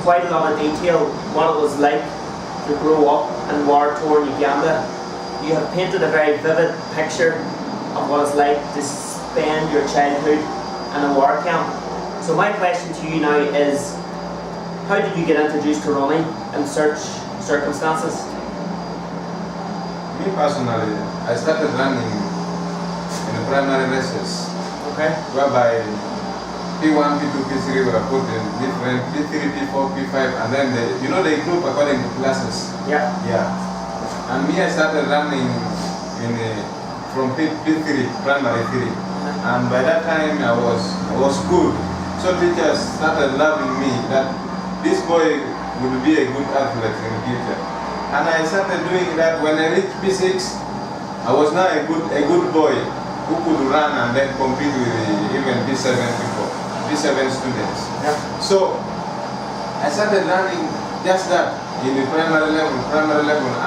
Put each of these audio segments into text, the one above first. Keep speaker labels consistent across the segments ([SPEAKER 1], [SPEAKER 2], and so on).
[SPEAKER 1] quite a lot of detail what it was like to grow up in war-torn Uganda. You have painted a very vivid picture of what it's like to spend your childhood in a war camp. So my question to you now is, how did you get introduced to running in such circumstances?
[SPEAKER 2] Me personally, I started running in the primary races.
[SPEAKER 1] Okay.
[SPEAKER 2] Whereby P1, P2, P3 were put in different P3, P4, P5, and then they group according to classes.
[SPEAKER 1] Yeah.
[SPEAKER 2] Yeah. And me, I started running from P3, primary 3. And by that time I was good. So teachers started loving me that this boy would be a good athlete in the future. And I started doing that. When I reached P6, I was now a good boy who could run and then compete with even P7 people, P7 students.
[SPEAKER 1] Yeah.
[SPEAKER 2] So I started running just that in the primary level,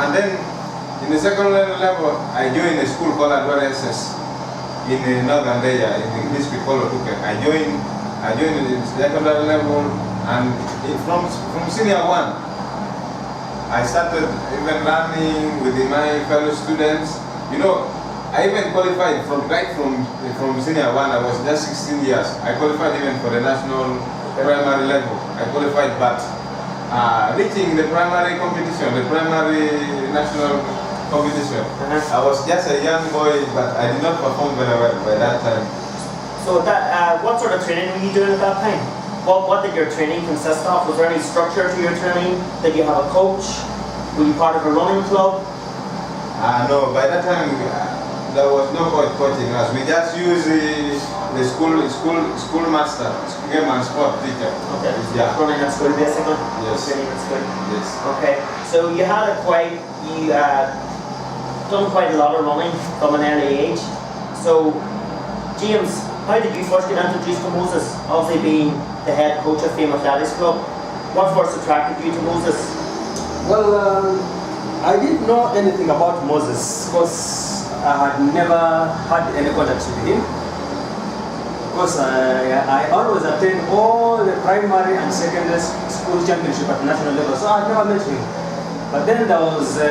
[SPEAKER 2] and then in the secondary level, I joined a school called Adwara SS in the northern area, in the district called Otuke. I joined in the secondary level, and from senior 1, I started even running with my fellow students. I even qualified from senior 1. I was just 16 years. I qualified even for the national primary level. I qualified, but reaching the primary competition, the primary national competition, I was just a young boy, but I did not perform very well by that time.
[SPEAKER 1] So what sort of training were you doing at that time? What did your training consist of? Was there any structure to your training? Did you have a coach? Were you part of a running club?
[SPEAKER 2] No, by that time there was no coaching us. We just use the school master, game and sport teacher.
[SPEAKER 1] Okay.
[SPEAKER 2] Yeah.
[SPEAKER 1] Running at school basically.
[SPEAKER 2] Yes.
[SPEAKER 1] Training at school.
[SPEAKER 2] Yes.
[SPEAKER 1] Okay. So you had done quite a lot of running from an early age. So James, how did you first get introduced to Moses? Obviously being the head coach of Fame Athletics Club. What first attracted you to Moses?
[SPEAKER 3] Well, I didn't know anything about Moses because I had never had any contact with him. Because I always attend all the primary and secondary school championship at national level, so I had never met him. But then there was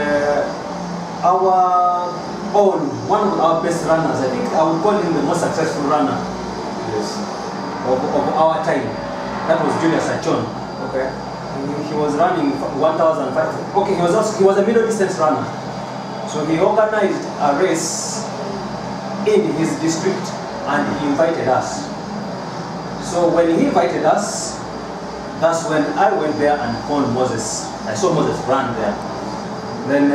[SPEAKER 3] one of our best runners. I think I would call him the most successful runner.
[SPEAKER 2] Yes.
[SPEAKER 3] Of our time. That was Julius Achon.
[SPEAKER 1] Okay.
[SPEAKER 3] He was running 1,500. Okay, he was a middle distance runner. So he organized a race in his district and he invited us. So when he invited us, that's when I went there and found Moses. I saw Moses run there. Then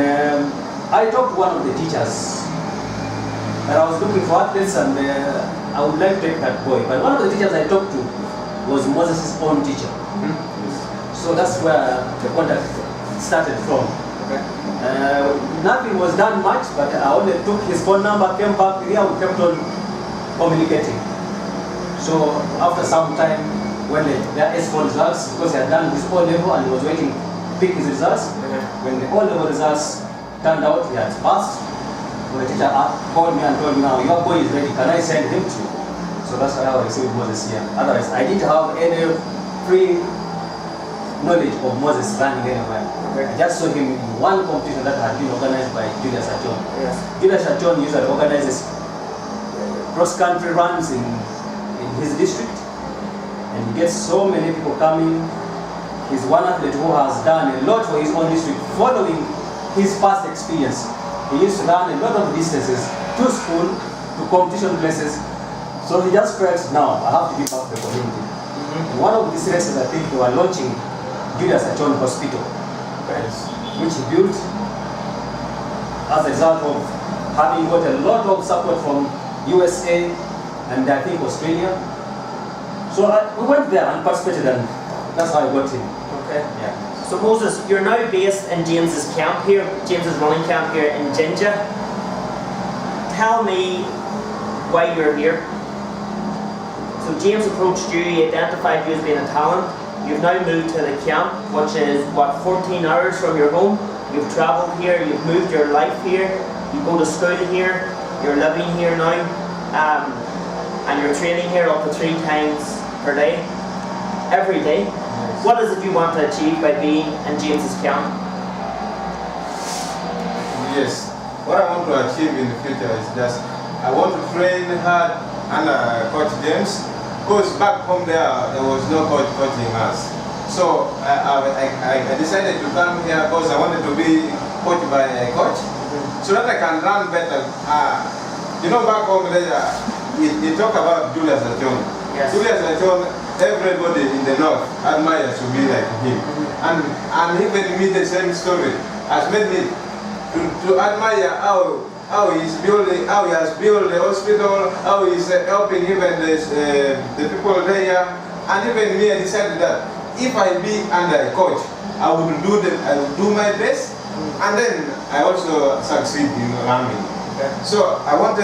[SPEAKER 3] I talked to one of the teachers that I was looking for athletes and I would like to take that boy. But one of the teachers I talked to was Moses' own teacher. So that's where the contact started from.
[SPEAKER 1] Okay.
[SPEAKER 3] Nothing was done much, but I only took his phone number, came back here, we kept on communicating. So after some time, when there are S4 results, because he had done his O level and he was waiting to pick his results, when the O level results turned out, he had passed. So the teacher called me and told me, now your boy is ready, can I send him to you? So that's why I received Moses here. Otherwise, I didn't have any free knowledge of Moses running anywhere.
[SPEAKER 1] Okay.
[SPEAKER 3] I just saw him in one competition that had been organized by Julius Achon.
[SPEAKER 1] Yes.
[SPEAKER 3] Julius Achon usually organizes cross-country runs in his district, and he gets so many people coming. He's one athlete who has done a lot for his own district following his past experience. He used to run a lot of distances to school, to competition places. So he just felt, now I have to give back to the community. In one of these races, I think they were launching Julius Achon Hospital, which he built as a result of having got a lot of support from USA and I think Australia. So we went there and participated, and that's how I got him.
[SPEAKER 1] Okay.
[SPEAKER 3] Yeah.
[SPEAKER 1] So Moses, you're now based in James's camp here, James's running camp here in Jinja. Tell me why you're here. So James approached you, he identified you as being a talent. You've now moved to the camp, which is, 14 hours from your home. You've travelled here, you've moved your life here, you go to school here, you're living here now, and you're training here up to 3 times per day, every day. what is it you want to achieve by being in James's camp?
[SPEAKER 2] Yes. What I want to achieve in the future is just I want to train hard under Coach James. Because back home there was no coach coaching us. So I decided to come here because I wanted to be coached by a coach so that I can run better. You know, back home there, you talk about Julius Achon.
[SPEAKER 1] Yes.
[SPEAKER 2] Julius Achon, everybody in the north admires to be like him. And even me, the same story has made me to admire how he has built the hospital, how he's helping even the people there. And even me, I decided that if I be under a coach, I would do my best, and then I also succeed in running.
[SPEAKER 1] Okay.
[SPEAKER 2] So I want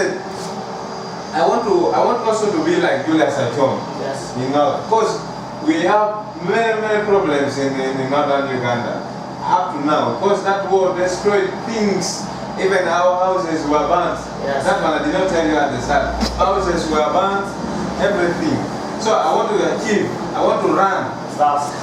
[SPEAKER 2] also to be like Julius Achon.
[SPEAKER 1] Yes.
[SPEAKER 2] You know, because we have many problems in northern Uganda up to now. Because that war destroyed things. Even our houses were burnt.
[SPEAKER 1] Yes.
[SPEAKER 2] That one I did not tell you at the start. Houses were burnt, everything. So I want to achieve. I want to run
[SPEAKER 1] Fast.